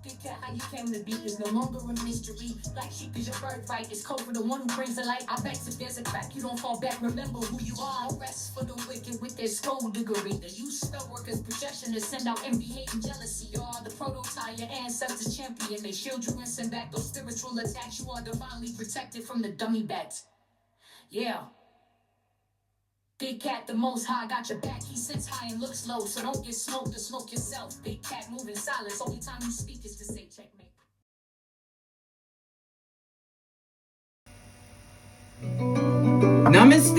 Big cat, how you came to be is no longer a mystery. Black sheep is your birthright. It's code for the one who brings the light. I bet if there's a crack, you don't fall back. Remember who you are. No rest for the wicked with their skullduggery. The use spell workers' projection to send out envy, hate, and jealousy. You are the prototype, your ancestors champion. They shield you and send back those spiritual attacks. You are divinely protected from the dummy bats. Yeah. Big cat, the most high, got your back. He sits high and looks low, so don't get smoked or smoke yourself. Big cat, move in silence. Only time you speak is to say checkmate. Namaste!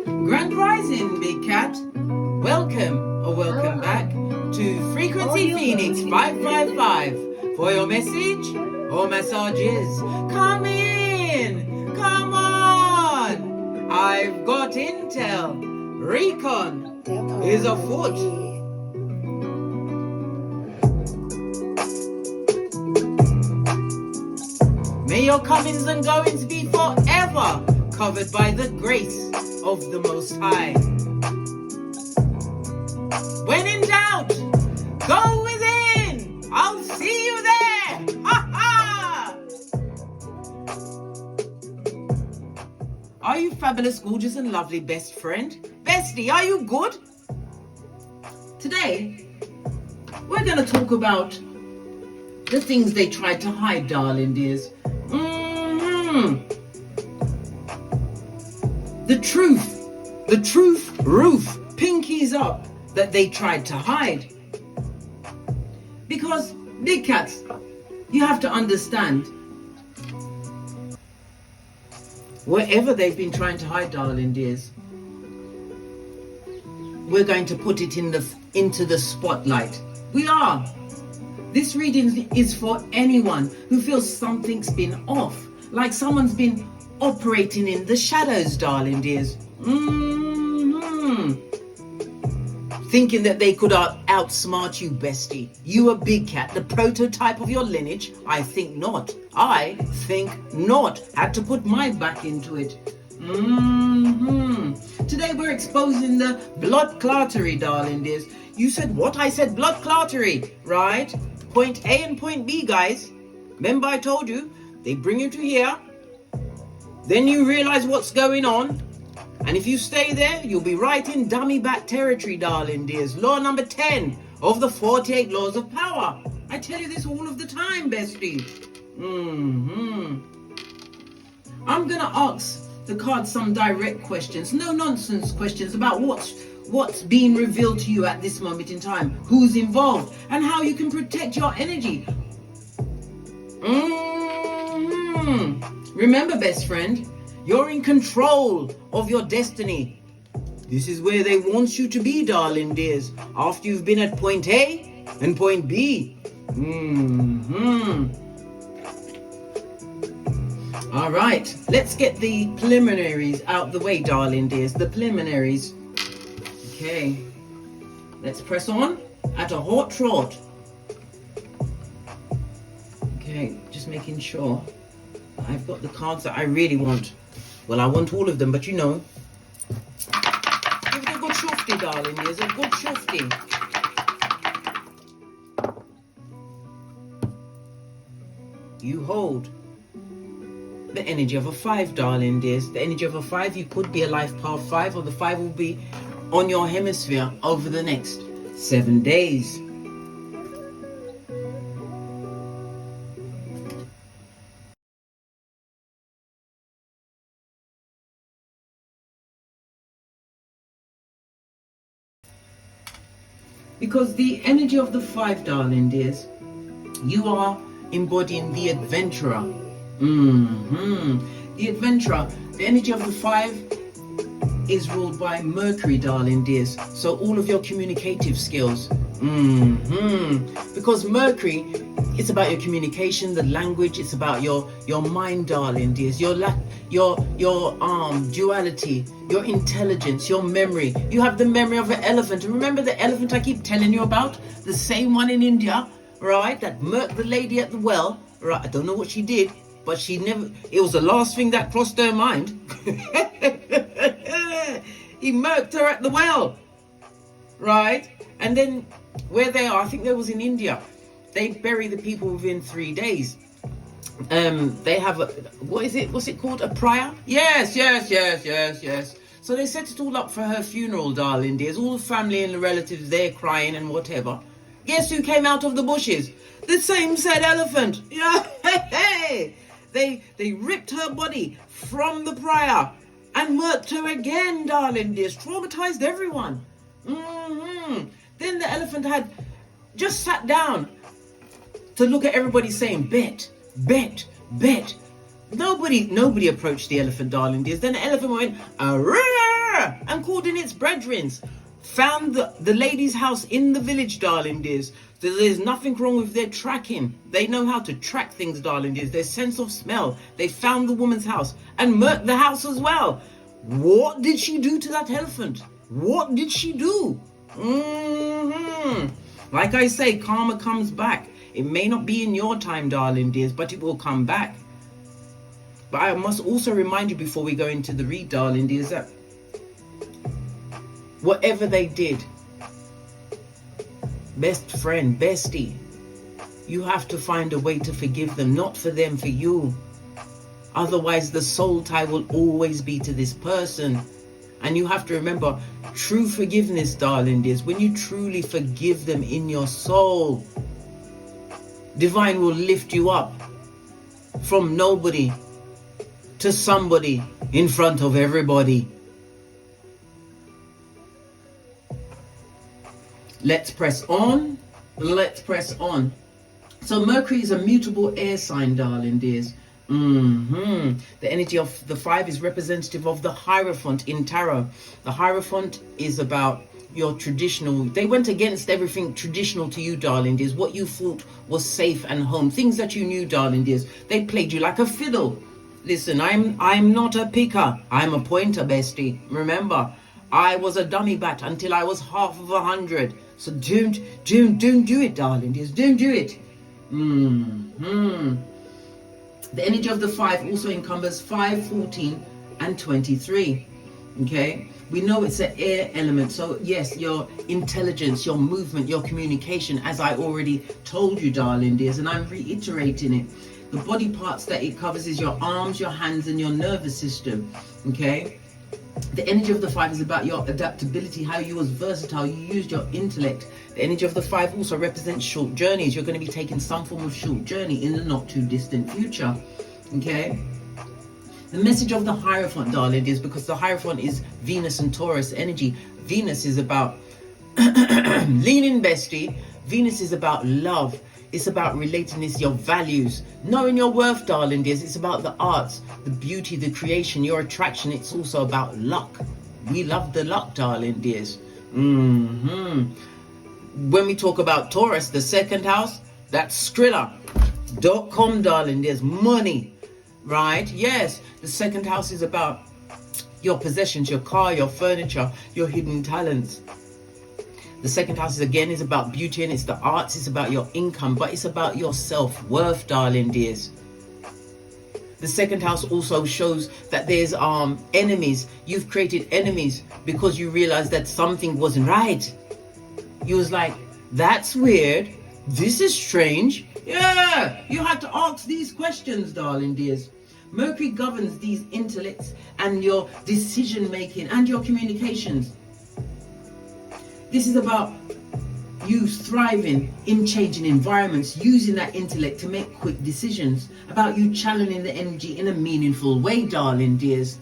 Grand Rising, Big Cat. Welcome back to Frequency Phoenix 555 for your message or massages. Come in! Come on! I've got intel. Recon is afoot. May your comings and goings be forever covered by the grace of the Most High. When in doubt, go within. I'll see you there. Ha ha! Are you fabulous, gorgeous, and lovely, best friend? Bestie, are you good? Today, we're going to talk about the things they tried to hide, darling dears. The truth roof, pinkies up, that they tried to hide. Because, big cats, you have to understand, wherever they've been trying to hide, darling dears, we're going to put it into the spotlight. We are. This reading is for anyone who feels something's been off, like someone's been operating in the shadows, darling dears. Thinking that they could outsmart you, bestie. You a big cat, the prototype of your lineage? I think not. Had to put my back into it. Today we're exposing the blood clottery, darling dears. You said what? I said blood clottery, right? Point A and point B, guys. Remember I told you, they bring you to here, then you realize what's going on, and if you stay there, you'll be right in dummy bat territory, darling dears. Law number 10 of the 48 laws of power. I tell you this all of the time, bestie. I'm gonna ask the cards some direct questions, no nonsense questions about what's being revealed to you at this moment in time, who's involved, and how you can protect your energy. Remember, best friend, you're in control of your destiny. This is where they want you to be, darling dears, after you've been at point A and point B. All right, let's get the preliminaries out the way, darling dears. The preliminaries. Okay, let's press on at a hot trot. Okay, just making sure I've got the cards that I really want. Well, I want all of them, but you know, give it a good shufty, darling. There's a good shufty. You hold the energy of a 5, darling dears. The energy of a 5, you could be a life path 5, or the 5 will be on your hemisphere over the next 7 days. Because the energy of the 5, darling dears, you are embodying the adventurer. The adventurer, the energy of the 5 is ruled by Mercury, darling dears. So all of your communicative skills. Because Mercury, it's about your communication, the language, it's about your mind, darling dears, your duality, your intelligence, your memory. You have the memory of an elephant. And remember the elephant I keep telling you about? The same one in India, right? That murked the lady at the well, right? I don't know what she did, but it was the last thing that crossed her mind. He murked her at the well, right? And then where they are, I think there was in India, they bury the people within 3 days. They have a, what's it called, a prior? Yes. So they set it all up for her funeral, darling. There's all the family and the relatives there crying and whatever. Guess who came out of the bushes? The same said elephant. Yeah, hey. They ripped her body from the prior and murked her again, darling dears. Traumatized everyone. Then the elephant had just sat down to look at everybody saying, bet. Nobody approached the elephant, darling dears. Then the elephant went, "Arrgh," and called in its brethren. Found the lady's house in the village, darling dears. So there's nothing wrong with their tracking. They know how to track things, darling dears. Their sense of smell. They found the woman's house and murked the house as well. What did she do to that elephant? What did she do? Like I say, karma comes back. It may not be in your time, darling dears, but it will come back. But I must also remind you before we go into the read, darling dears, that whatever they did, best friend, bestie, you have to find a way to forgive them, not for them, for you. Otherwise, the soul tie will always be to this person. And you have to remember, true forgiveness, darling dears, when you truly forgive them in your soul, divine will lift you up from nobody to somebody in front of everybody. Let's press on. So Mercury is a mutable air sign, darling dears. The energy of the 5 is representative of the Hierophant in tarot. The Hierophant is about your traditional. They went against everything traditional to you, darling dears. What you thought was safe and home, things that you knew, darling dears. They played you like a fiddle. Listen, I'm not a picker. I'm a pointer, bestie. Remember, I was a dummy bat until I was half of 100. So don't do it, darling dears. Don't do it. The energy of the 5 also encumbers 5, 14, and 23. Okay, we know it's an air element. So yes, your intelligence, your movement, your communication, as I already told you, darling dears, and I'm reiterating it. The body parts that it covers is your arms, your hands, and your nervous system. Okay. The energy of the 5 is about your adaptability, how you was versatile, you used your intellect. The energy of the 5 also represents short journeys. You're going to be taking some form of short journey in the not too distant future. Okay. The message of the Hierophant, darling, is because the Hierophant is Venus and Taurus energy. Venus is about leaning, bestie. Venus is about love. It's about relatedness, your values, knowing your worth, darling dears. It's about the arts, the beauty, the creation, your attraction. It's also about luck. We love the luck, darling dears. When we talk about Taurus, the second house, that's Skrilla.com, darling dears. Money, right? Yes, the second house is about your possessions, your car, your furniture, your hidden talents. The second house is about beauty and it's the arts. It's about your income, but it's about your self-worth, darling dears. The second house also shows that there's enemies. You've created enemies because you realized that something wasn't right. You was like, that's weird. This is strange. Yeah, you had to ask these questions, darling dears. Mercury governs these intellects and your decision making and your communications. This is about you thriving in changing environments, using that intellect to make quick decisions, about you channeling the energy in a meaningful way, darling dears.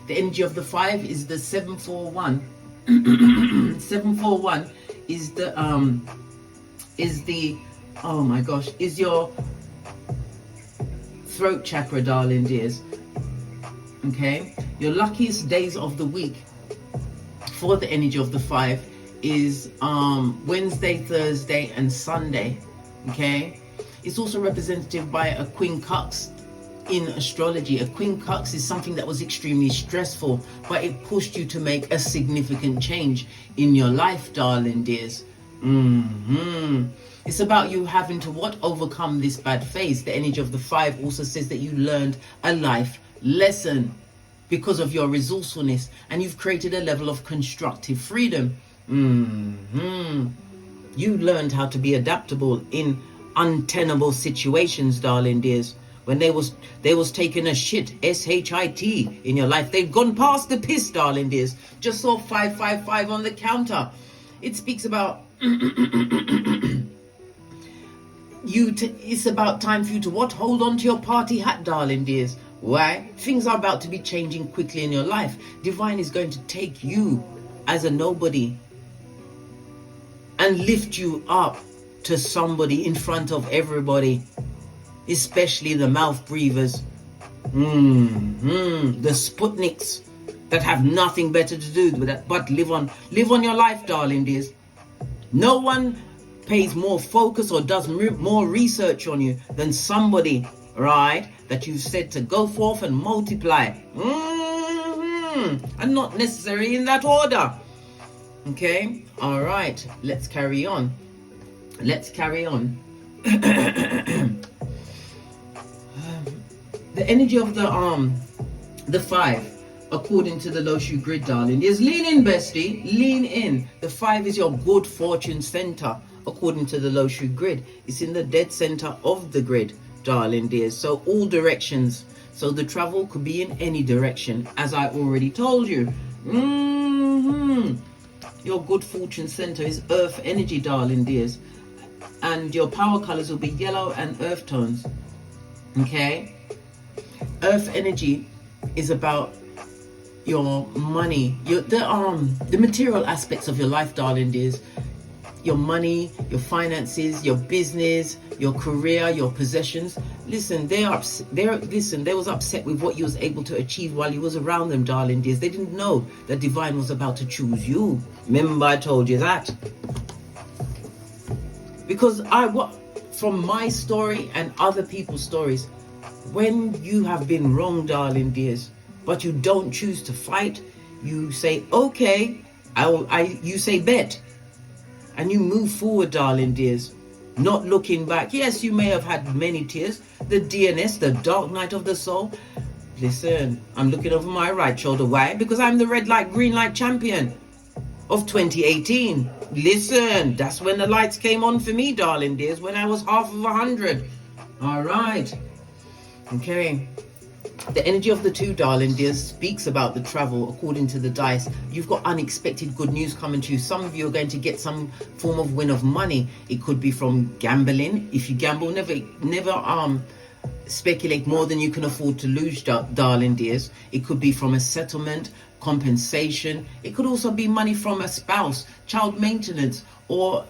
The energy of the 5 is the 741. 741 is is your throat chakra, darling dears. Okay, your luckiest days of the week for the energy of the 5 is Wednesday, Thursday, and Sunday. Okay, it's also representative by a quincunx in astrology. A quincunx is something that was extremely stressful, but it pushed you to make a significant change in your life, darling dears. It's about you having to overcome this bad phase. The energy of the 5 also says that you learned a life lesson because of your resourcefulness, and you've created a level of constructive freedom. You learned how to be adaptable in untenable situations, darling dears. When they was taking a shit, S-H-I-T, in your life, they've gone past the piss, darling dears. Just saw 555 on the counter. It speaks about it's about time for you to what? Hold on to your party hat, darling dears. Why? Things are about to be changing quickly in your life. Divine is going to take you as a nobody and lift you up to somebody in front of everybody, especially the mouth breathers, the Sputniks that have nothing better to do with that but live on your life, darling dears. No one pays more focus or does more research on you than somebody, right, that you've said to go forth and multiply, and not necessarily in that order. Okay, all right, let's carry on. The energy of the 5, according to the Loshu grid, darling, is lean in, bestie, lean in. The 5 is your good fortune center, according to the Loshu grid. It's in the dead center of the grid, darling dears. So all directions. So the travel could be in any direction, as I already told you. Your good fortune center is earth energy, darling dears. And your power colors will be yellow and earth tones. Okay? Earth energy is about your money, the material aspects of your life, darling dears. Your money, your finances, your business, your career, your possessions. Listen, they was upset with what you was able to achieve while you was around them, darling dears. They didn't know that Divine was about to choose you. Remember I told you that? Because from my story and other people's stories, when you have been wrong, darling dears, but you don't choose to fight, you say, okay, you say bet, and you move forward, darling dears, not looking back. Yes, you may have had many tears, the DNS, the dark night of the soul. Listen, I'm looking over my right shoulder. Why? Because I'm the red light, green light champion of 2018. Listen, that's when the lights came on for me, darling dears, when I was half of 100. All right. Okay. The energy of the 2, darling dears, speaks about the travel according to the dice. You've got unexpected good news coming to you. Some of you are going to get some form of win of money. It could be from gambling. If you gamble, never speculate more than you can afford to lose, darling dears. It could be from a settlement, compensation. It could also be money from a spouse, child maintenance, or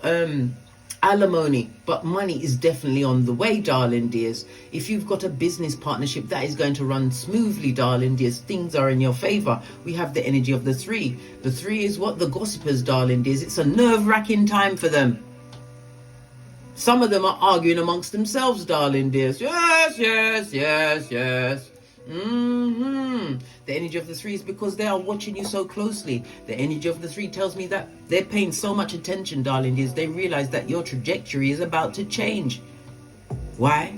alimony. But money is definitely on the way, darling dears. If you've got a business partnership, that is going to run smoothly, darling dears. Things are in your favor. We have the energy of the 3. The 3 is what? The gossipers, darling dears. It's a nerve-wracking time for them. Some of them are arguing amongst themselves, darling dears. Yes. The energy of the 3 is because they are watching you so closely. The energy of the 3 tells me that they're paying so much attention, darling dears. They realize that your trajectory is about to change. Why?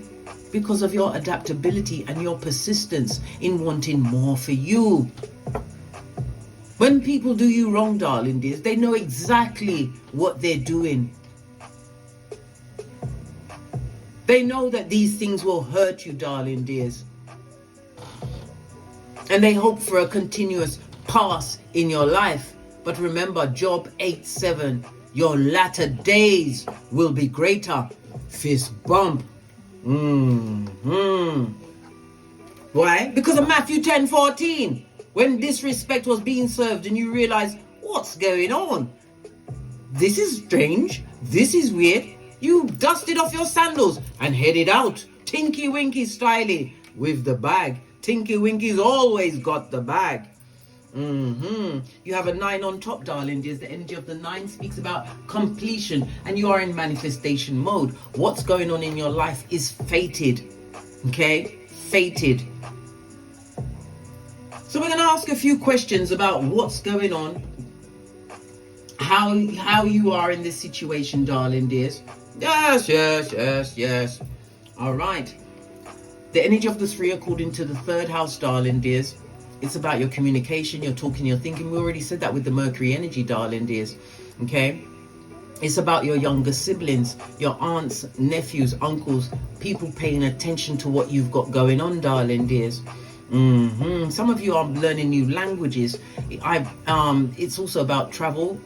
Because of your adaptability and your persistence in wanting more for you. When people do you wrong, darling dears, they know exactly what they're doing. They know that these things will hurt you, darling dears. And they hope for a continuous pass in your life. But remember, Job 8:7, your latter days will be greater. Fist bump. Why? Because of Matthew 10:14. When disrespect was being served and you realize, what's going on? This is strange. This is weird. You dusted off your sandals and headed out, Tinky Winky styly, with the bag. Tinky Winky's always got the bag. You have a 9 on top, darling dears. The energy of the 9 speaks about completion, and you are in manifestation mode. What's going on in your life is fated. Okay? Fated. So we're going to ask a few questions about what's going on, how you are in this situation, darling dears. Yes. All right. The energy of the 3, according to the 3rd house, darling dears, it's about your communication, your talking, your thinking. We already said that with the Mercury energy, darling dears. Okay? It's about your younger siblings, your aunts, nephews, uncles, people paying attention to what you've got going on, darling dears. Some of you are learning new languages. It's also about travel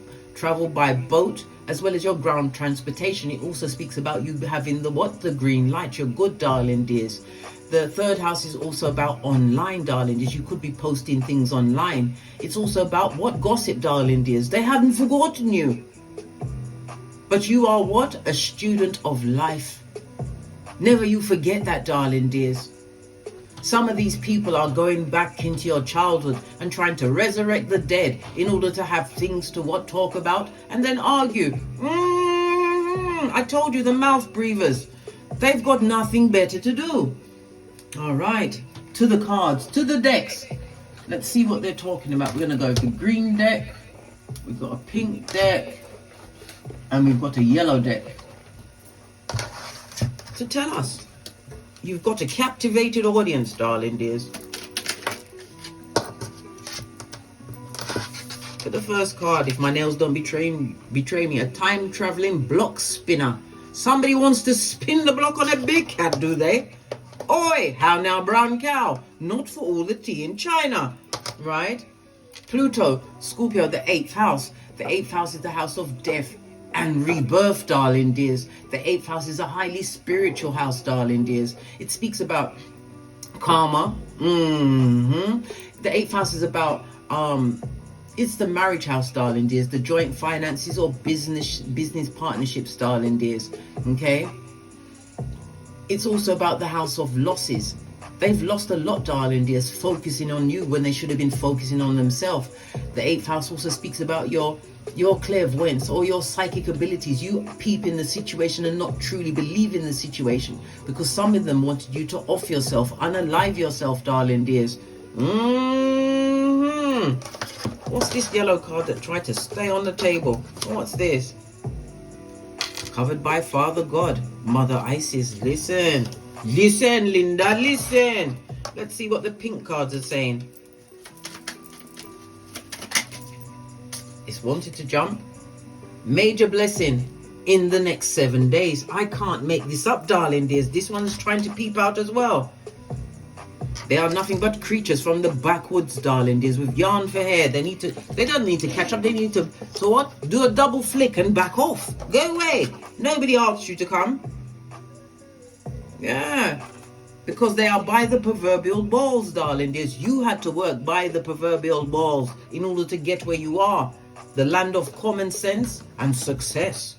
by boat, as well as your ground transportation. It also speaks about you having the green light. You're good, darling dears. The third house is also about online, darling dears. You could be posting things online. It's also about what gossip, darling dears. They haven't forgotten you. But you are what? A student of life. Never you forget that, darling dears. Some of these people are going back into your childhood and trying to resurrect the dead in order to have things to talk about and then argue. I told you, the mouth breathers. They've got nothing better to do. All right, to the cards, to the decks. Let's see what they're talking about. We're going to go with the green deck. We've got a pink deck. And we've got a yellow deck. So tell us. You've got a captivated audience, darling dears. For the first card, if my nails don't betray me, a time-traveling block spinner. Somebody wants to spin the block on a big cat, do they? Oi, how now, brown cow? Not for all the tea in China, right? Pluto, Scorpio, the 8th house. The 8th house is the house of death and rebirth, darling dears. The 8th house is a highly spiritual house, darling dears. It speaks about karma. The 8th house is about it's the marriage house, darling dears. The joint finances or business partnerships, darling dears. Okay. It's also about the house of losses. They've lost a lot, darling dears, focusing on you when they should have been focusing on themselves. The 8th house also speaks about your clairvoyance or your psychic abilities. You peep in the situation and not truly believe in the situation, because some of them wanted you to off yourself, unalive yourself, darling dears. What's this yellow card that tried to stay on the table? What's this? Covered by Father God, Mother Isis. Listen, Linda, listen. Let's see what the pink cards are saying. It's wanted to jump. Major blessing in the next 7 days. I can't make this up, darling dears. This one's trying to peep out as well. They are nothing but creatures from the backwoods, darling dears, with yarn for hair. They don't need to catch up. They need to what? Do a double flick and back off. Go away. Nobody asked you to come. Yeah. Because they are by the proverbial balls, darling dears. You had to work by the proverbial balls in order to get where you are. The land of common sense and success.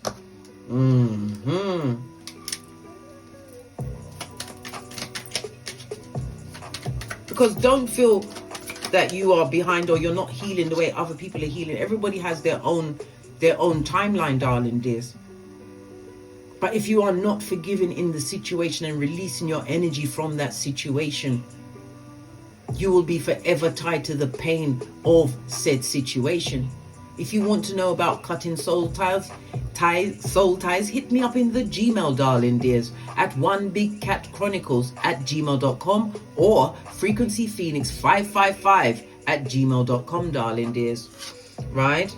Because don't feel that you are behind or you're not healing the way other people are healing. Everybody has their own timeline, darling dears. But if you are not forgiving in the situation and releasing your energy from that situation, you will be forever tied to the pain of said situation. If you want to know about cutting soul ties, hit me up in the Gmail, darling dears, at onebigcatchronicles@gmail.com or frequencyphoenix555@gmail.com, darling dears. Right?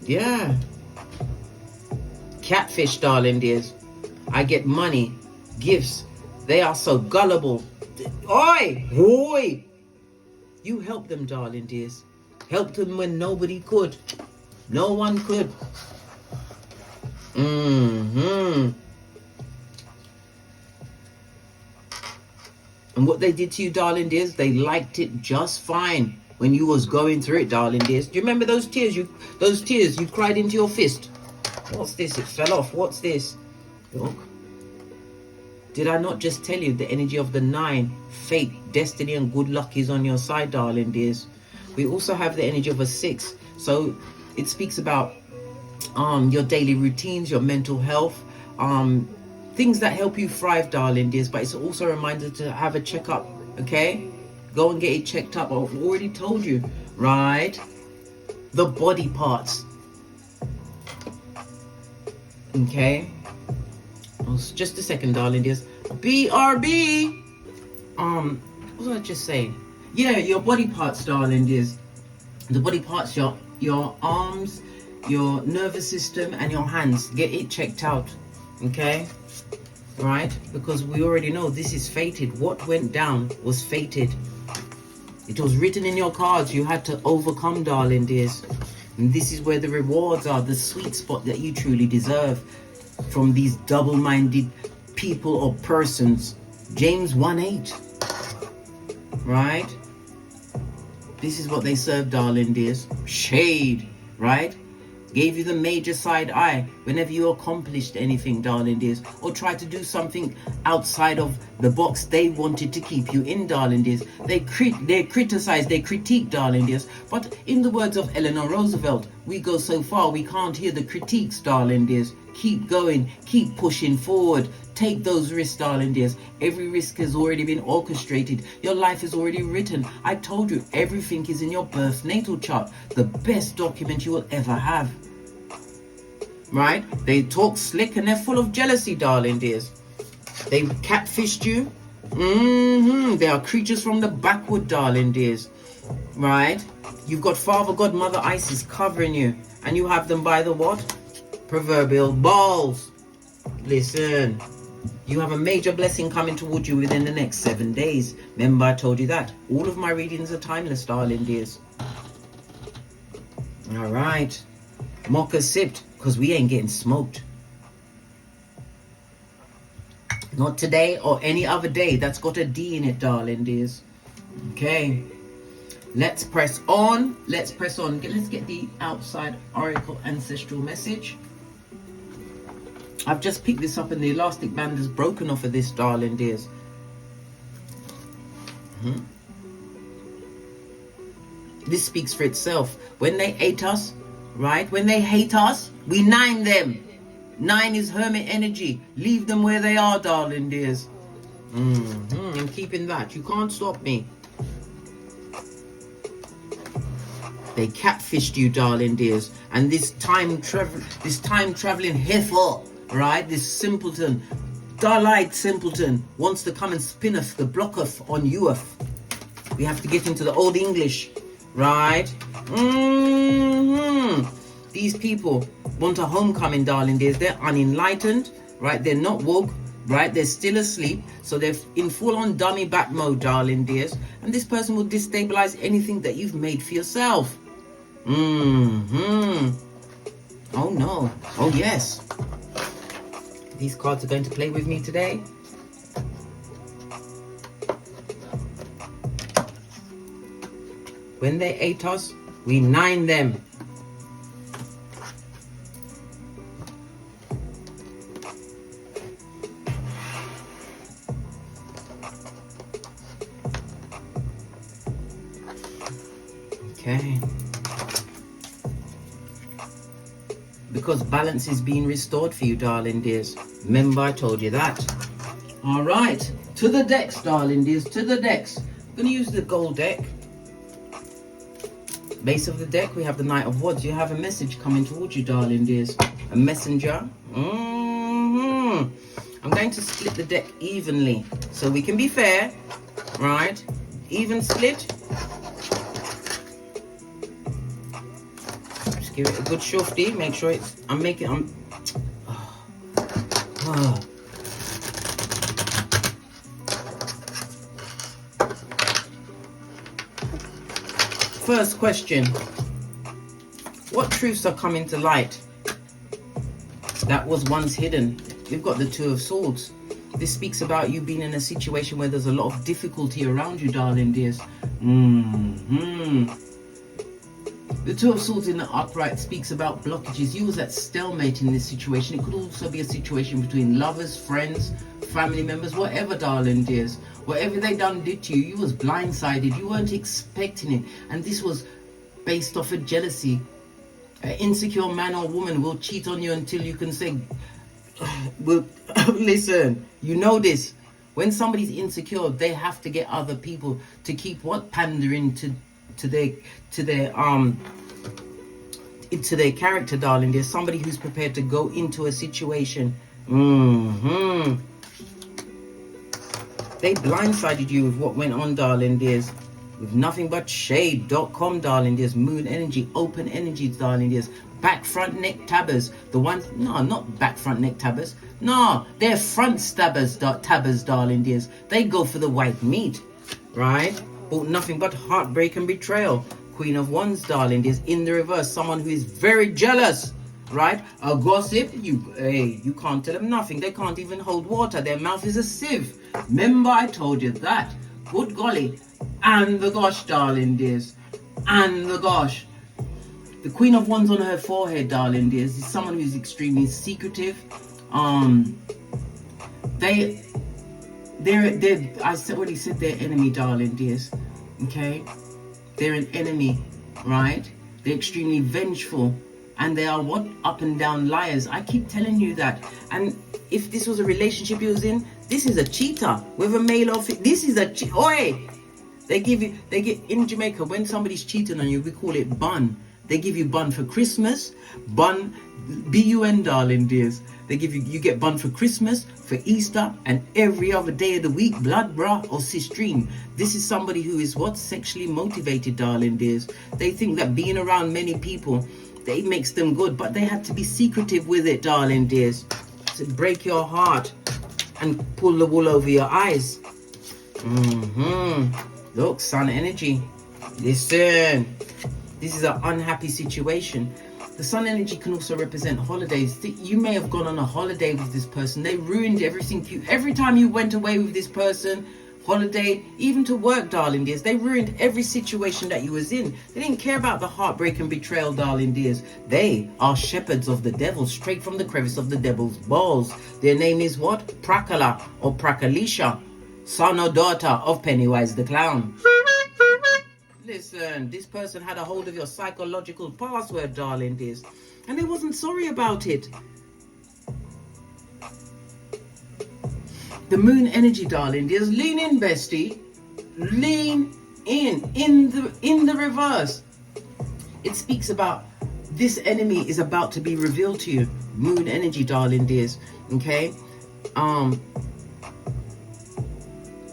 Yeah. Catfish, darling dears. I get money, gifts. They are so gullible. Oi! You help them, darling dears. Help them when nobody could. No one could. And what they did to you, darling dears, they liked it just fine when you was going through it, darling dears. Do you remember those tears you cried into your fist? What's this? It fell off. What's this? Look. Did I not just tell you the energy of the 9, fate, destiny, and good luck is on your side, darling dears? We also have the energy of a 6. So it speaks about your daily routines, your mental health, things that help you thrive, darling dears. But it's also a reminder to have a checkup, okay? Go and get it checked up. I've already told you, right? The body parts. Okay? Just a second, darling dears. BRB. What was I just saying? Yeah, your body parts, darling dears. The body parts, your arms, your nervous system and your hands. Get it checked out, okay? Right? Because we already know this is fated. What went down was fated. It was written in your cards. You had to overcome, darling dears. And this is where the rewards are, the sweet spot that you truly deserve from these double-minded people or persons. James 1:8. Right? This is what they serve, darling dears. Shade, right? Gave you the major side eye whenever you accomplished anything, darling dears, or tried to do something outside of the box they wanted to keep you in, darling dears. They criticize, they critique, darling dears. But in the words of Eleanor Roosevelt, we go so far we can't hear the critiques, darling dears. Keep going, keep pushing forward. Take those risks, darling dears. Every risk has already been orchestrated. Your life is already written. I told you, everything is in your birth natal chart. The best document you will ever have. Right? They talk slick and they're full of jealousy, darling dears. They catfished you. They are creatures from the backwood, darling dears. Right? You've got Father God, Mother Isis covering you. And you have them by the what? Proverbial balls. Listen. You have a major blessing coming towards you within the next 7 days. Remember, I told you that. All of my readings are timeless, darling dears. All right. Mocha sipped, because we ain't getting smoked. Not today or any other day. That's got a D in it, darling dears. Okay. Let's press on. Let's press on. Let's get the outside oracle ancestral message. I've just picked this up and the elastic band is broken off of this, darling dears. This speaks for itself. When they hate us, right? When they hate us, we 9 them. 9 is hermit energy. Leave them where they are, darling dears. I'm keeping that. You can't stop me. They catfished you, darling dears. And this time traveling heifer, right? This simpleton, dull-eyed simpleton, wants to come and spinneth the blocketh on you. We have to get into the old English, right? These people want a homecoming, darling dears. They're unenlightened, right? They're not woke, right? They're still asleep. So they're in full-on dummy back mode, darling dears. And this person will destabilize anything that you've made for yourself. Oh no. Oh yes. These cards are going to play with me today. When they ate us, we 9 them. Okay. Because balance is being restored for you, darling dears. Remember, I told you that. All right. To the decks, darling dears. To the decks. I'm going to use the gold deck. Base of the deck, we have the Knight of Wands. You have a message coming towards you, darling dears. A messenger. I'm going to split the deck evenly so we can be fair. Right? Even split. Give it a good shufty. Make sure it's. First question. What truths are coming to light that was once hidden? We've got the Two of Swords. This speaks about you being in a situation where there's a lot of difficulty around you, darling dears. The Two of Swords in the upright speaks about blockages. You was at stalemate in this situation. It could also be a situation between lovers, friends, family members, whatever, darling dears. Whatever they did to you, you was blindsided. You weren't expecting it. And this was based off of jealousy. An insecure man or woman will cheat on you until you can say, listen, you know this. When somebody's insecure, they have to get other people to keep what? Pandering to their character, darling. There's somebody who's prepared to go into a situation. They blindsided you with what went on, darling dears. With nothing but shade.com, darling dears. Moon energy, open energies, darling dears. back front neck tabbers. The ones, no, not back front neck tabbers. No, they're front tabbers, darling dears. They go for the white meat, right? Bought nothing but heartbreak and betrayal. Queen of Wands, darling dears. In the reverse, someone who is very jealous, right? A gossip, you can't tell them nothing. They can't even hold water. Their mouth is a sieve. Remember I told you that. Good golly. And the gosh, darling dears. And the gosh. The Queen of Wands on her forehead, darling dears, is someone who's extremely secretive. They're I already said they're enemy, darling dears. Okay? They're an enemy, right? They're extremely vengeful. And they are what? Up and down liars. I keep telling you that. And if this was a relationship you was in, this is a cheater. Whether male or female, this is a Oi! They get in Jamaica, when somebody's cheating on you, we call it bun. They give you bun for Christmas, bun, B-U-N, darling dears. They give you get bun for Christmas, for Easter, and every other day of the week, blood, bra, or cistrine. This is somebody who is what? Sexually motivated, darling dears. They think that being around many people, it makes them good, but they have to be secretive with it, darling dears. To break your heart and pull the wool over your eyes. Look, sun energy. Listen. This is an unhappy situation. The sun energy can also represent holidays. You may have gone on a holiday with this person. They ruined everything. Every time you went away with this person, holiday, even to work, darling dears, they ruined every situation that you was in. They didn't care about the heartbreak and betrayal, darling dears. They are shepherds of the devil, straight from the crevice of the devil's balls. Their name is what? Prakala or Prakalisha, son or daughter of Pennywise the Clown. Listen, this person had a hold of your psychological password, darling dears, and they wasn't sorry about it. The moon energy, darling dears, lean in, bestie. Lean in the reverse. It speaks about this enemy is about to be revealed to you. Moon energy, darling dears. Okay?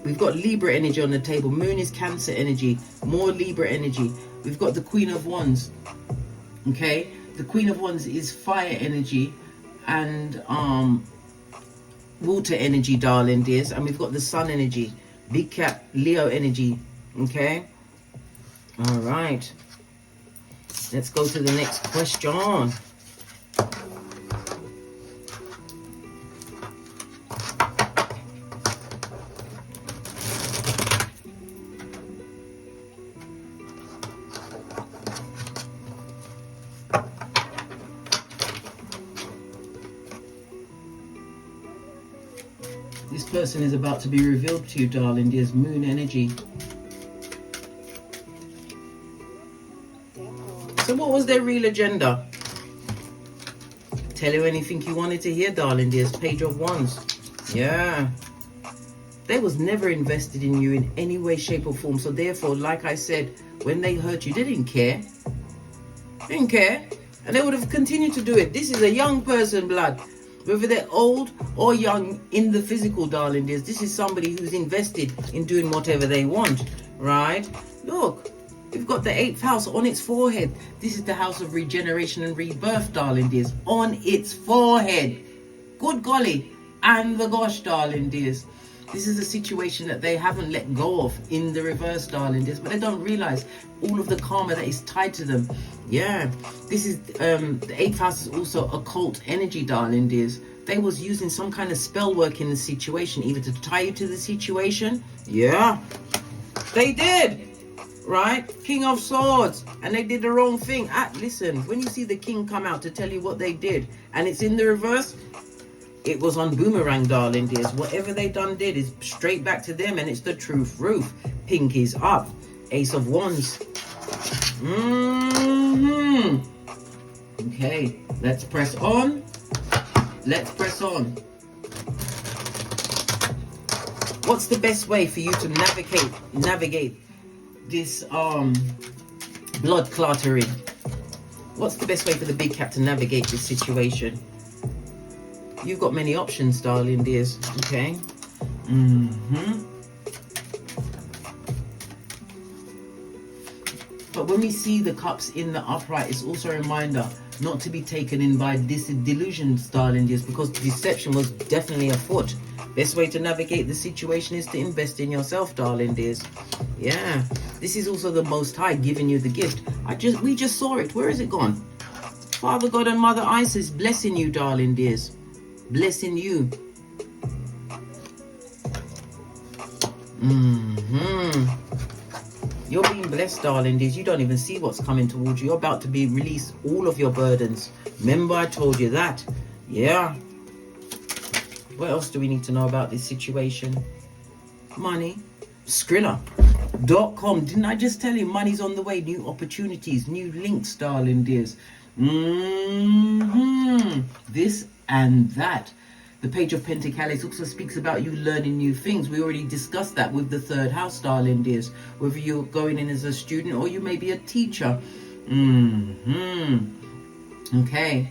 We've got Libra energy on the table. Moon is Cancer energy. More Libra energy. We've got the Queen of Wands. Okay? The Queen of Wands is fire energy and water energy, darling dears. And we've got the Sun energy. Big Cat, Leo energy. Okay? All right. Let's go to the next question. This person is about to be revealed to you, darling dears. Moon energy. So what was their real agenda? Tell you anything you wanted to hear, darling dears. Page of Wands. Yeah. They was never invested in you in any way, shape or form. So therefore, like I said, when they hurt you, they didn't care. They didn't care. And they would have continued to do it. This is a young person, blood. Whether they're old or young in the physical, darling dears, this is somebody who's invested in doing whatever they want, right? Look, we've got the 8th house on its forehead. This is the house of regeneration and rebirth, darling dears, on its forehead. Good golly. And the gosh, darling dears. This is a situation that they haven't let go of in the reverse, darling dears, but they don't realize all of the karma that is tied to them. Yeah, this is the 8th house is also occult energy, darling dears. They was using some kind of spell work in the situation, either to tie you to the situation. Yeah, they did. Right? King of Swords. And they did the wrong thing. Listen, when you see the king come out to tell you what they did, and it's in the reverse, it was on boomerang, darling dears. Whatever they did is straight back to them, and it's the truth roof. Pinkies up. Ace of Wands. Okay, let's press on. Let's press on. What's the best way for you to navigate this blood cluttering? What's the best way for the big cat to navigate this situation? You've got many options, darling dears. Okay. But when we see the cups in the upright, it's also a reminder not to be taken in by this delusions, darling dears, because deception was definitely afoot. Best way to navigate the situation is to invest in yourself, darling dears. Yeah, this is also the Most High giving you the gift. We just saw it. Where is it gone? Father God and Mother Isis blessing you, darling dears. Blessing you. You're being blessed, darling dears. You don't even see what's coming towards you. You're about to be released all of your burdens. Remember, I told you that. Yeah. What else do we need to know about this situation? Money. Skrilla.com. Didn't I just tell you money's on the way? New opportunities, new links, darling dears. This and that. The Page of Pentacles also speaks about you learning new things. We already discussed that with the third house, darling dears. Whether you're going in as a student or you may be a teacher. Okay.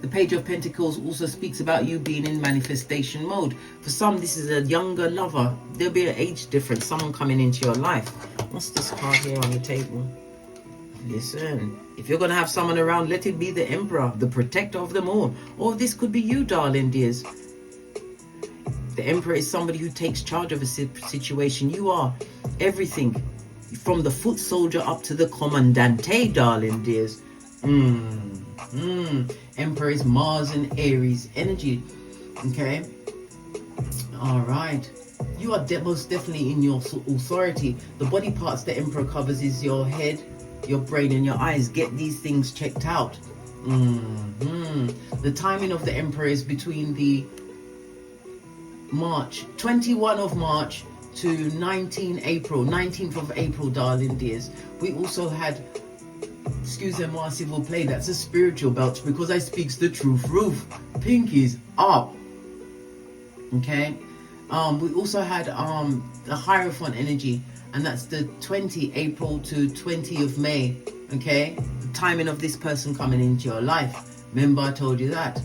The Page of Pentacles also speaks about you being in manifestation mode. For some, this is a younger lover. There'll be an age difference. Someone coming into your life. What's this card here on the table? Listen, if you're going to have someone around, let it be the Emperor, the protector of them all. Or this could be you, darling dears. The Emperor is somebody who takes charge of a situation. You are everything from the foot soldier up to the commandante, darling dears. Emperor is Mars and Aries energy. Okay. All right. You are most definitely in your authority. The body parts the Emperor covers is your head, your brain, and your eyes. Get these things checked out. The timing of the Emperor is between the 21 of March to 19th of April, darling dears. We also had, excusez-moi s'il vous plaît, that's a spiritual belt because I speaks the truth. Roof, pinkies up. Okay. We also had the Hierophant energy, and that's the 20 April to 20 of May. Okay, the timing of this person coming into your life. Remember, I told you that.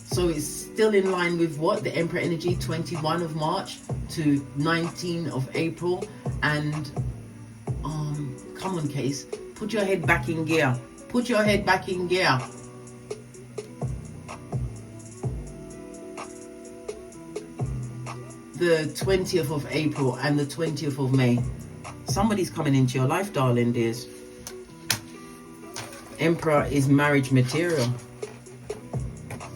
So it's still in line with what? The Emperor energy, 21 of March to 19 of April. And come on, Case, put your head back in gear. Put your head back in gear. The 20th of April and the 20th of May. Somebody's coming into your life, darling dears. Emperor is marriage material.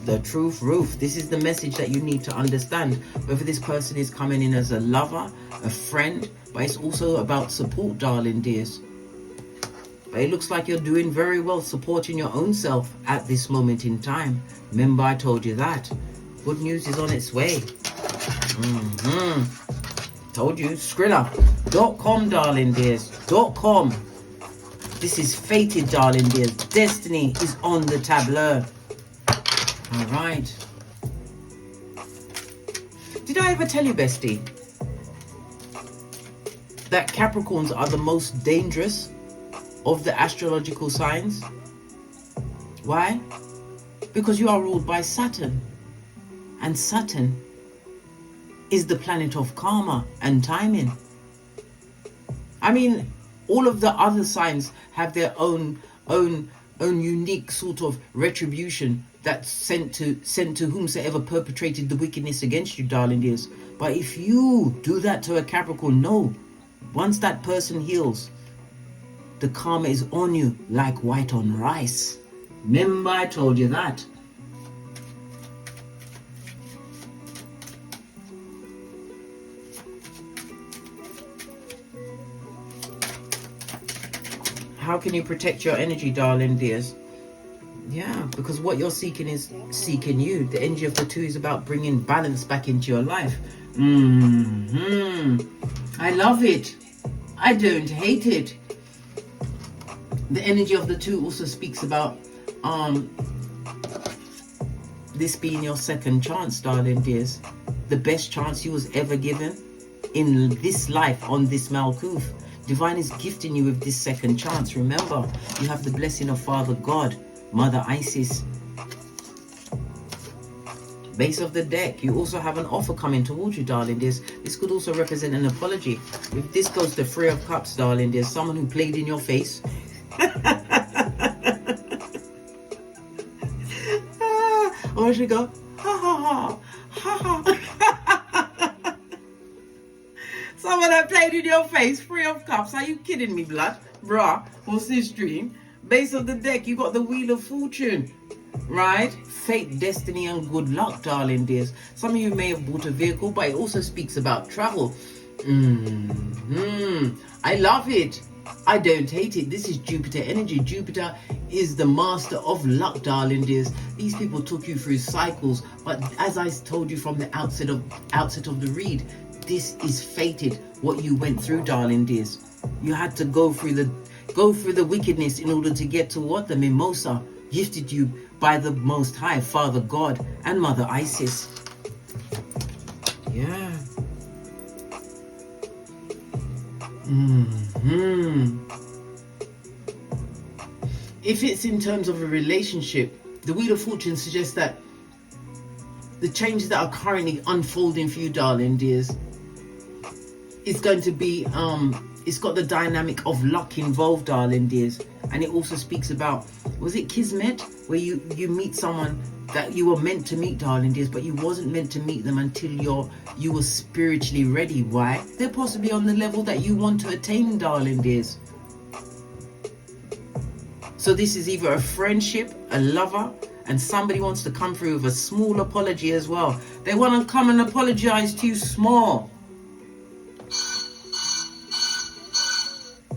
The truth roof. This is the message that you need to understand. Whether this person is coming in as a lover, a friend, but it's also about support, darling dears. But it looks like you're doing very well supporting your own self at this moment in time. Remember, I told you that. Good news is on its way. Told you. Skrilla.com, darling dears. .com. This is fated, darling dears. Destiny is on the tableau. All right. Did I ever tell you, bestie, that Capricorns are the most dangerous of the astrological signs? Why? Because you are ruled by Saturn. And Saturn is the planet of karma and timing. I mean, all of the other signs have their own unique sort of retribution that's sent to whomsoever perpetrated the wickedness against you, darling dears. But if you do that to a Capricorn, no. Once that person heals, the karma is on you like white on rice. Remember, I told you that. How can you protect your energy, darling dears? Yeah, because what you're seeking is seeking you. The energy of the two is about bringing balance back into your life. I love it. I don't hate it. The energy of the two also speaks about this being your second chance, darling dears. The best chance you was ever given in this life on this Malkuth. Divine is gifting you with this second chance. Remember, you have the blessing of Father God, Mother Isis. Base of the deck, you also have an offer coming towards you, darling dears. This could also represent an apology. If this goes to Three of Cups, darling dears, someone who played in your face, Or she go, ha ha ha, ha ha. Someone that played in your face, 3 of cups. Are you kidding me, blood? Bruh, what's this dream? Base of the deck, you got the Wheel of Fortune, right? Fate, destiny, and good luck, darling dears. Some of you may have bought a vehicle, but it also speaks about travel. I love it. I don't hate it. This is Jupiter energy. Jupiter is the master of luck, darling dears. These people took you through cycles, but as I told you from the outset of the read, this is fated. What you went through, darling dears. You had to go through the wickedness in order to get to what? The mimosa gifted you by the Most High, Father God and Mother Isis. Yeah. If it's in terms of a relationship, the Wheel of Fortune suggests that the changes that are currently unfolding for you, darling dears, it's going to be it's got the dynamic of luck involved, darling dears. And it also speaks about, was it Kismet, where you meet someone that you were meant to meet, darling dears, but you wasn't meant to meet them until you were spiritually ready. Why? They're possibly on the level that you want to attain, darling dears. So this is either a friendship, a lover, and somebody wants to come through with a small apology as well. They want to come and apologize to you small.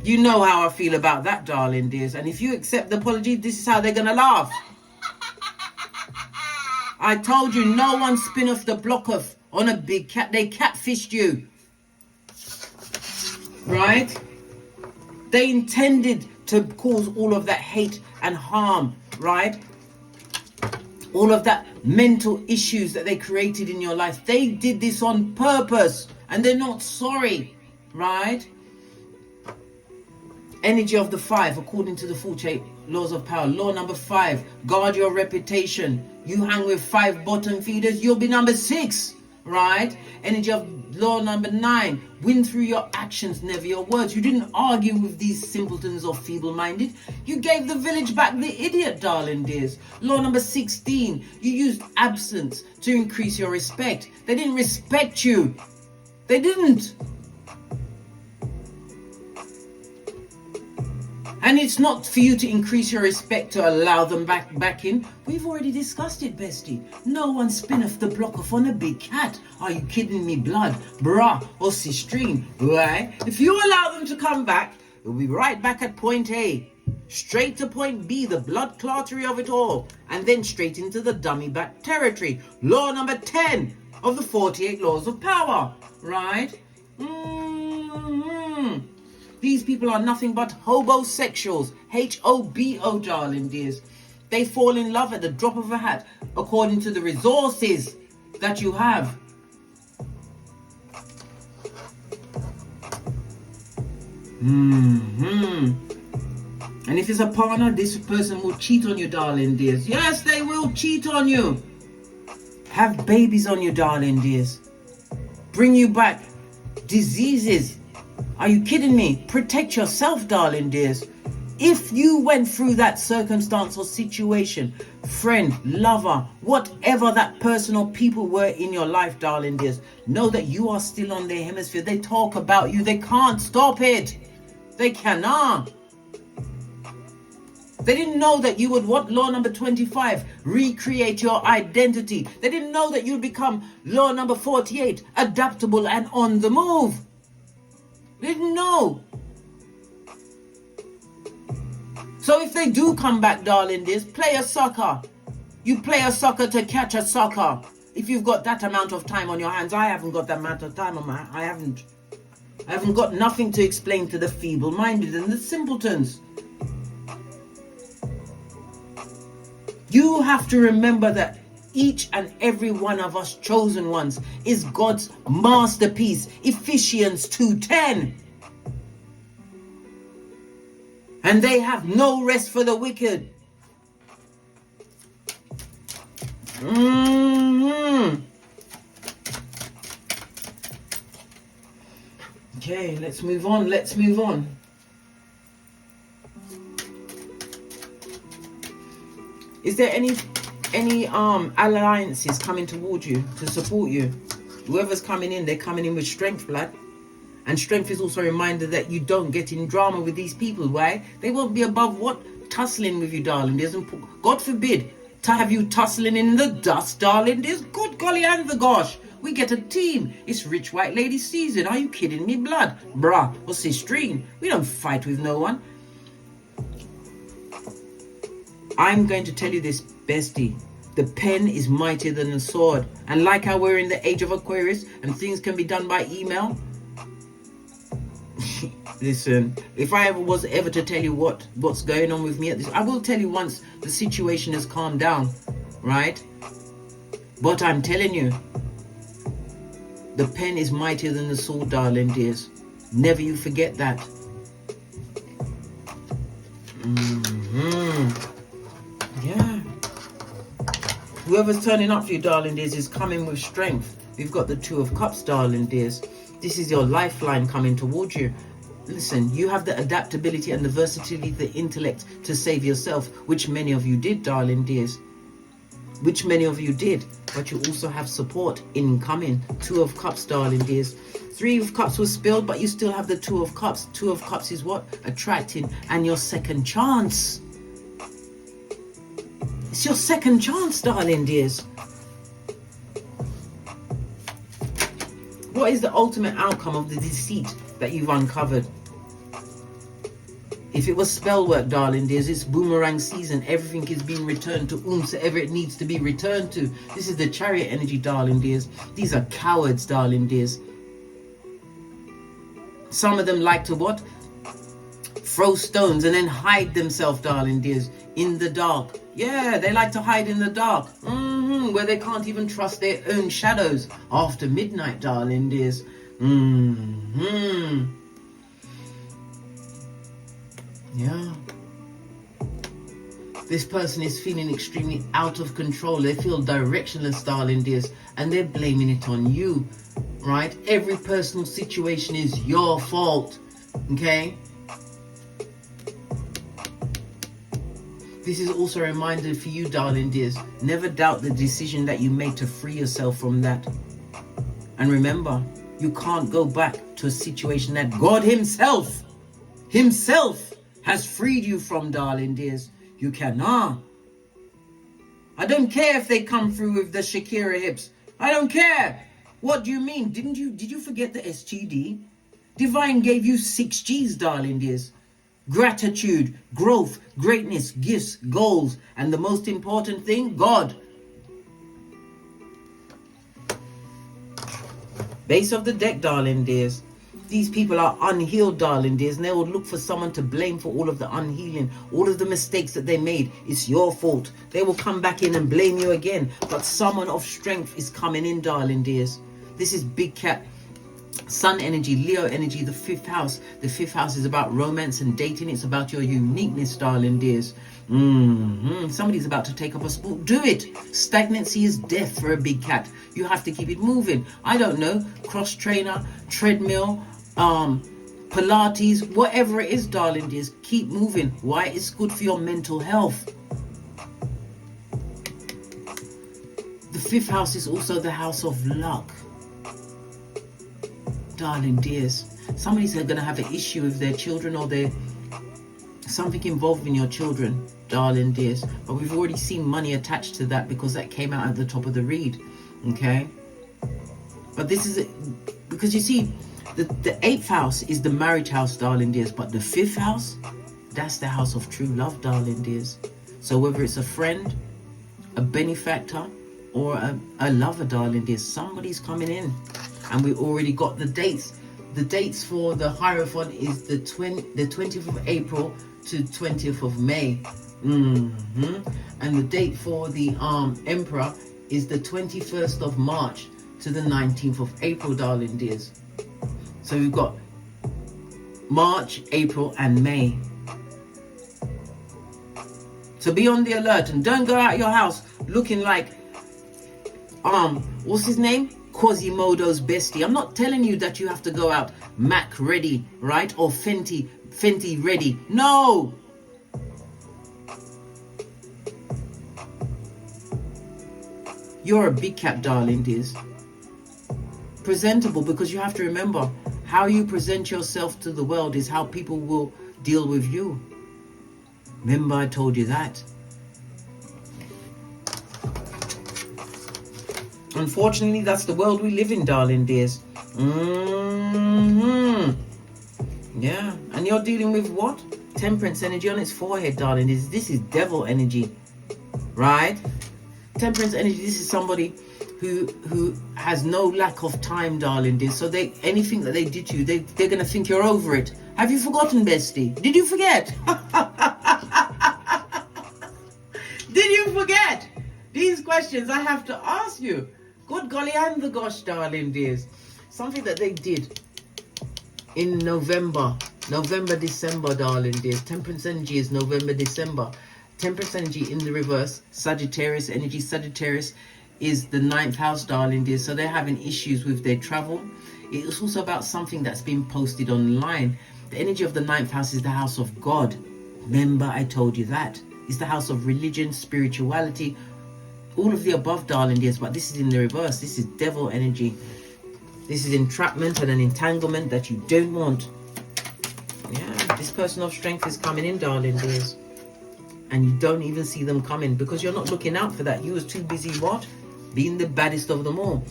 You know how I feel about that, darling dears. And if you accept the apology, this is how they're going to laugh. I told you, no one spin off the block off on a big cat. They catfished you. Right? They intended to cause all of that hate and harm, right? All of that mental issues that they created in your life. They did this on purpose and they're not sorry, right? Energy of the 5, according to the 48 laws of power. Law number 5, guard your reputation. You hang with 5 bottom feeders, you'll be number 6, right? Energy of law number 9, win through your actions, never your words. You didn't argue with these simpletons or feeble-minded. You gave the village back the idiot, darling dears. Law number 16, you used absence to increase your respect. They didn't respect you. They didn't. And it's not for you to increase your respect to allow them back in. We've already discussed it, bestie. No one spin off the block off on a big cat. Are you kidding me, blood, bruh, or sistrine, right? If you allow them to come back, you'll be right back at point A. Straight to point B, the blood clottery of it all. And then straight into the dummy back territory. Law number 10 of the 48 laws of power, right? These people are nothing but hobosexuals. H-O-B-O, darling dears. They fall in love at the drop of a hat, according to the resources that you have. And if it's a partner, this person will cheat on you, darling dears. Yes, they will cheat on you. Have babies on you, darling dears. Bring you back diseases. Are you kidding me? Protect yourself, darling dears. If you went through that circumstance or situation, friend, lover, whatever that person or people were in your life, darling dears, know that you are still on their hemisphere. They talk about you. They can't stop it. They cannot. They didn't know that you would, what, law number 25, recreate your identity. They didn't know that you'd become law number 48, adaptable and on the move. They didn't know. So if they do come back, darling dears, play a sucker. You play a sucker to catch a sucker. If you've got that amount of time on your hands, I haven't got that amount of time on my, I haven't got nothing to explain to the feeble-minded and the simpletons. You have to remember that each and every one of us chosen ones is God's masterpiece. Ephesians 2:10. And they have no rest for the wicked. Okay, let's move on. Is there any alliances coming towards you to support you? Whoever's coming in, they're coming in with strength, blood. And strength is also a reminder that you don't get in drama with these people. Why? They won't be above what? Tussling with you, darling. God forbid to have you tussling in the dust, darling. There's good golly and the gosh. We get a team. It's rich white lady season. Are you kidding me, blood? Bruh, what's this stream? We don't fight with no one. I'm going to tell you this, bestie. The pen is mightier than the sword. And like how we're in the age of Aquarius and things can be done by email. Listen, if I was ever to tell you what's going on with me at this, I will tell you once the situation has calmed down, right? But I'm telling you, the pen is mightier than the sword, darling dears. Never you forget that. Yeah. Whoever's turning up for you, darling dears, is coming with strength. We've got the Two of Cups, darling dears. This is your lifeline coming towards you. Listen, you have the adaptability and the versatility, the intellect to save yourself, which many of you did, darling dears. Which many of you did. But you also have support incoming. Two of Cups, darling dears. Three of Cups was spilled, but you still have the Two of Cups. Two of Cups is what? Attracting and your second chance. It's your second chance, darling dears. What is the ultimate outcome of the deceit that you've uncovered? If it was spell work, darling dears, it's boomerang season. Everything is being returned to whomsoever it needs to be returned to. This is the Chariot energy, darling dears. These are cowards, darling dears. Some of them like to what? Throw stones and then hide themselves, darling dears, in the dark. Yeah, they like to hide in the dark. Where they can't even trust their own shadows after midnight, darling dears. Yeah. This person is feeling extremely out of control. They feel directionless, darling dears, and they're blaming it on you, right? Every personal situation is your fault, okay? This is also a reminder for you, darling dears. Never doubt the decision that you made to free yourself from that. And remember, you can't go back to a situation that God himself has freed you from, darling dears. You cannot. I don't care if they come through with the Shakira hips. I don't care. What do you mean? Did you forget the STD? Divine gave you 6 G's, darling dears. Gratitude, growth, greatness, gifts, goals, and the most important thing, God. Base of the deck, darling dears. These people are unhealed, darling dears, and they will look for someone to blame for all of the unhealing, all of the mistakes that they made. It's your fault. They will come back in and blame you again. But someone of strength is coming in, darling dears. This is Big Cat. Sun energy, Leo energy, the 5th house. The 5th house is about romance and dating. It's about your uniqueness, darling dears. Somebody's about to take up a sport. Do it. Stagnancy is death for a big cat. You have to keep it moving. I don't know. Cross trainer, treadmill, Pilates, whatever it is, darling dears. Keep moving. Why? It's good for your mental health. The 5th house is also the house of luck. Darling dears, somebody's going to have an issue with their children or something involving your children, darling dears. But we've already seen money attached to that because that came out at the top of the read, okay? But this is because you see, the 8th house is the marriage house, darling dears, but the 5th house, that's the house of true love, darling dears. So whether it's a friend, a benefactor, or a lover, darling dears, somebody's coming in. And we already got the dates. The dates for the Hierophant is the 20th of April to 20th of May. And the date for the Emperor is the 21st of March to the 19th of April, darling dears. So we've got March, April, and May. So be on the alert and don't go out your house looking like what's his name? Quasimodo's bestie. I'm not telling you that you have to go out Mac ready, right? Or Fenty ready. No! You're a big cat, darling dears. Presentable, because you have to remember, how you present yourself to the world is how people will deal with you. Remember I told you that. Unfortunately, that's the world we live in, darling dears. Yeah, and you're dealing with what? Temperance energy on its forehead, darling. This is devil energy, right? Temperance energy, this is somebody who has no lack of time, darling dear. So anything that they did to you, they're gonna think you're over it. Have you forgotten, bestie? Did you forget? Did you forget? These questions I have to ask you. Good golly and the gosh, darling dears. Something that they did in November, December, darling dears. Temperance energy is November, December. Temperance energy in the reverse, Sagittarius energy. Sagittarius is the 9th house, darling dears. So they're having issues with their travel. It's also about something that's been posted online. The energy of the 9th house is the house of God. Remember, I told you that. It's the house of religion, spirituality, all of the above, darling dears. But this is in the reverse. This is devil energy. This is entrapment and an entanglement that you don't want. Yeah, this person of strength is coming in, darling dears. And you don't even see them coming because you're not looking out for that. You was too busy, what? Being the baddest of them all.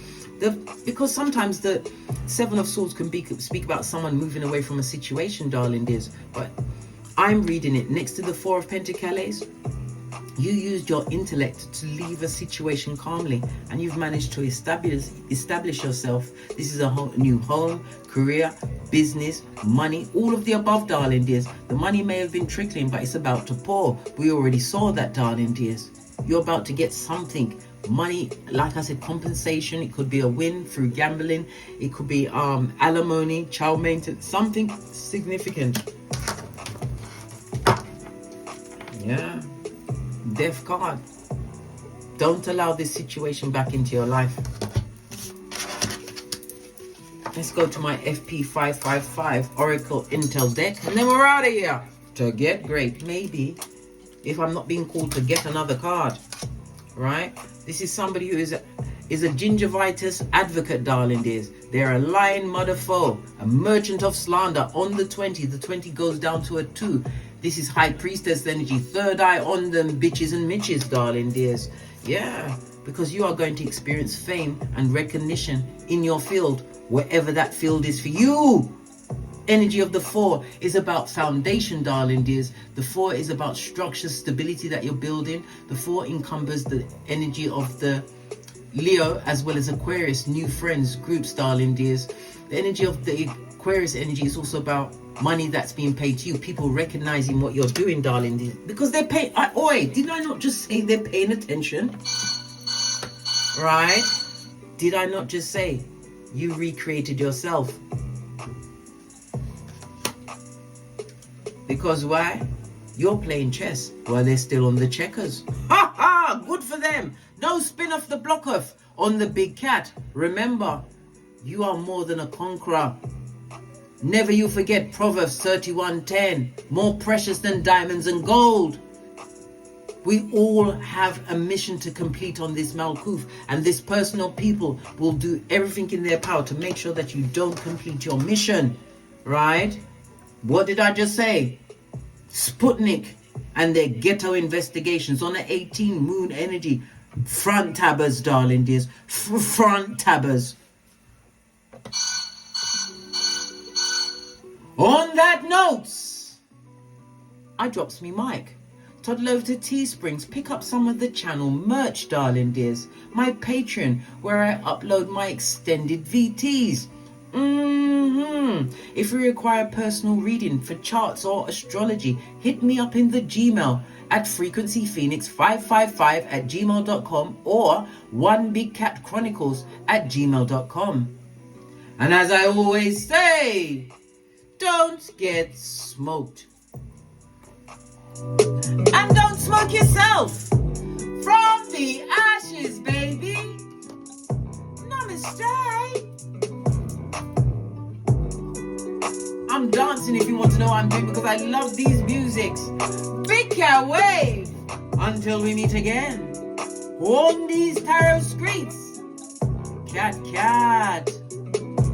Because sometimes the 7 of Swords can speak about someone moving away from a situation, darling dears. But I'm reading it next to the 4 of Pentacles. You used your intellect to leave a situation calmly, and you've managed to establish yourself. This is a new home, career, business, money, all of the above, darling dears. The money may have been trickling, but it's about to pour. We already saw that, darling dears. You're about to get something. Money, like I said, compensation. It could be a win through gambling. It could be alimony, child maintenance, something significant. Yeah. Death card. Don't allow this situation back into your life. Let's go to my FP555 Oracle Intel deck, and then we're out of here. To get great, maybe, if I'm not being called to get another card, right? This is somebody who is a gingivitis advocate, darling dears. They're a lying mother foe, a merchant of slander. On the 20, the 20 goes down to a 2. This is High Priestess energy. Third eye on them, bitches and mitches, darling dears. Yeah, because you are going to experience fame and recognition in your field, wherever that field is for you. Energy of the 4 is about foundation, darling dears. The 4 is about structure, stability that you're building. The 4 encumbers the energy of the Leo as well as Aquarius, new friends, groups, darling dears. The energy of the Aquarius energy is also about money that's being paid to you, people recognizing what you're doing, darling dears, because they're paying. Did I not just say they're paying attention? Right? Did I not just say you recreated yourself? Because why? You're playing chess while they're still on the checkers. Ha ha! Good for them. No spin off the block off on the big cat. Remember, you are more than a conqueror. Never you forget Proverbs 31:10. More precious than diamonds and gold. We all have a mission to complete on this Malkuth, and this personal people will do everything in their power to make sure that you don't complete your mission. Right? What did I just say? Sputnik and their ghetto investigations on the 18 moon energy. Front tabbers, darling dears. Front tabbers. On that note, I drops me mic. Toddle over to Teesprings, pick up some of the channel merch, darling dears. My Patreon, where I upload my extended VTs. If you require personal reading for charts or astrology, hit me up in the Gmail at frequencyphoenix555@gmail.com or onebigcatchronicles@gmail.com. And as I always say, don't get smoked. And don't smoke yourself. From the ashes, baby. Namaste. I'm dancing if you want to know what I'm doing, because I love these musics. Big cat wave. Until we meet again. on these tarot streets. Cat, cat,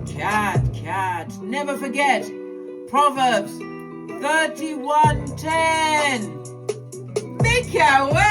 cat, cat. Never forget Proverbs 31:10. Make your way.